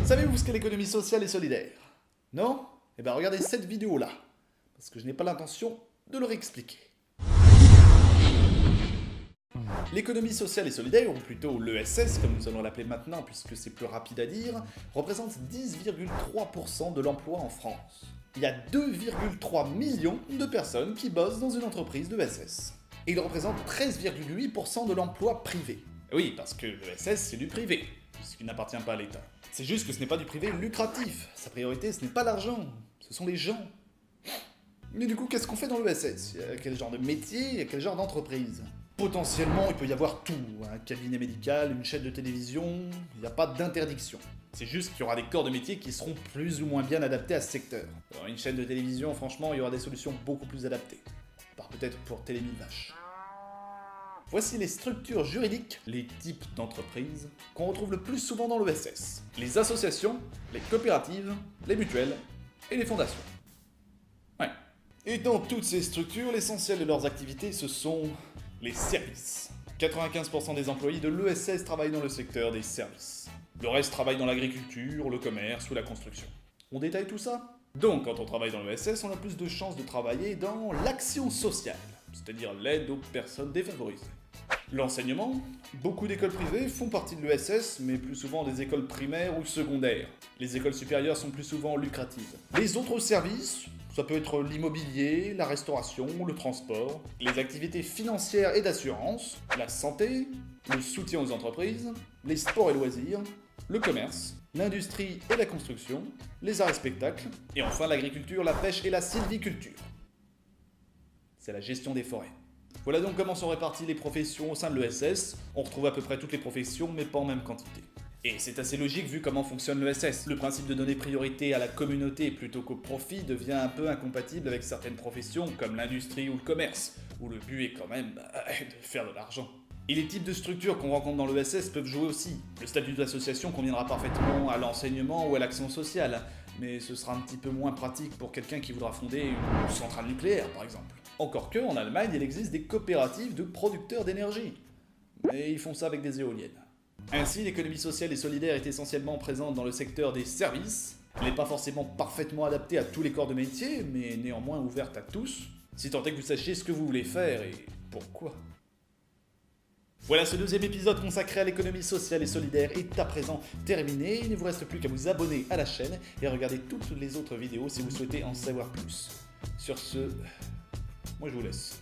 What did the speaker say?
Savez-vous ce qu'est l'économie sociale et solidaire? Non? Eh bien regardez cette vidéo-là, parce que je n'ai pas l'intention de leur expliquer. L'économie sociale et solidaire, ou plutôt l'ESS, comme nous allons l'appeler maintenant puisque c'est plus rapide à dire, représente 10,3% de l'emploi en France. Il y a 2,3 millions de personnes qui bossent dans une entreprise de l'ESS. Et il représente 13,8% de l'emploi privé. Oui, parce que l'ESS c'est du privé, puisqu'il n'appartient pas à l'État. C'est juste que ce n'est pas du privé lucratif. Sa priorité ce n'est pas l'argent, ce sont les gens. Mais du coup, qu'est-ce qu'on fait dans l'ESS? Quel genre de métier et quel genre d'entreprise? Potentiellement, il peut y avoir tout, un cabinet médical, une chaîne de télévision, il n'y a pas d'interdiction. C'est juste qu'il y aura des corps de métier qui seront plus ou moins bien adaptés à ce secteur. Alors une chaîne de télévision, franchement, il y aura des solutions beaucoup plus adaptées. À part peut-être pour Télé 1000 Vaches. Voici les structures juridiques, les types d'entreprises, qu'on retrouve le plus souvent dans l'ESS. Les associations, les coopératives, les mutuelles et les fondations. Ouais. Et dans toutes ces structures, l'essentiel de leurs activités, ce sont les services. 95% des employés de l'ESS travaillent dans le secteur des services. Le reste travaille dans l'agriculture, le commerce ou la construction. On détaille tout ça? Donc, quand on travaille dans l'ESS, on a plus de chances de travailler dans l'action sociale, c'est-à-dire l'aide aux personnes défavorisées. L'enseignement, beaucoup d'écoles privées font partie de l'ESS, mais plus souvent des écoles primaires ou secondaires. Les écoles supérieures sont plus souvent lucratives. Les autres services, ça peut être l'immobilier, la restauration, le transport, les activités financières et d'assurance, la santé, le soutien aux entreprises, les sports et loisirs, le commerce, l'industrie et la construction, les arts et spectacles, et enfin l'agriculture, la pêche et la sylviculture. C'est la gestion des forêts. Voilà donc comment sont réparties les professions au sein de l'ESS. On retrouve à peu près toutes les professions, mais pas en même quantité. Et c'est assez logique vu comment fonctionne l'ESS. Le principe de donner priorité à la communauté plutôt qu'au profit devient un peu incompatible avec certaines professions comme l'industrie ou le commerce, où le but est quand même de faire de l'argent. Et les types de structures qu'on rencontre dans l'ESS peuvent jouer aussi. Le statut d'association conviendra parfaitement à l'enseignement ou à l'action sociale, mais ce sera un petit peu moins pratique pour quelqu'un qui voudra fonder une centrale nucléaire par exemple. Encore que, en Allemagne, il existe des coopératives de producteurs d'énergie. Mais ils font ça avec des éoliennes. Ainsi, l'économie sociale et solidaire est essentiellement présente dans le secteur des services. Elle n'est pas forcément parfaitement adaptée à tous les corps de métier, mais néanmoins ouverte à tous, si tant est que vous sachiez ce que vous voulez faire et pourquoi. Voilà, ce deuxième épisode consacré à l'économie sociale et solidaire est à présent terminé. Il ne vous reste plus qu'à vous abonner à la chaîne et à regarder toutes les autres vidéos si vous souhaitez en savoir plus. Sur ce, moi je vous laisse.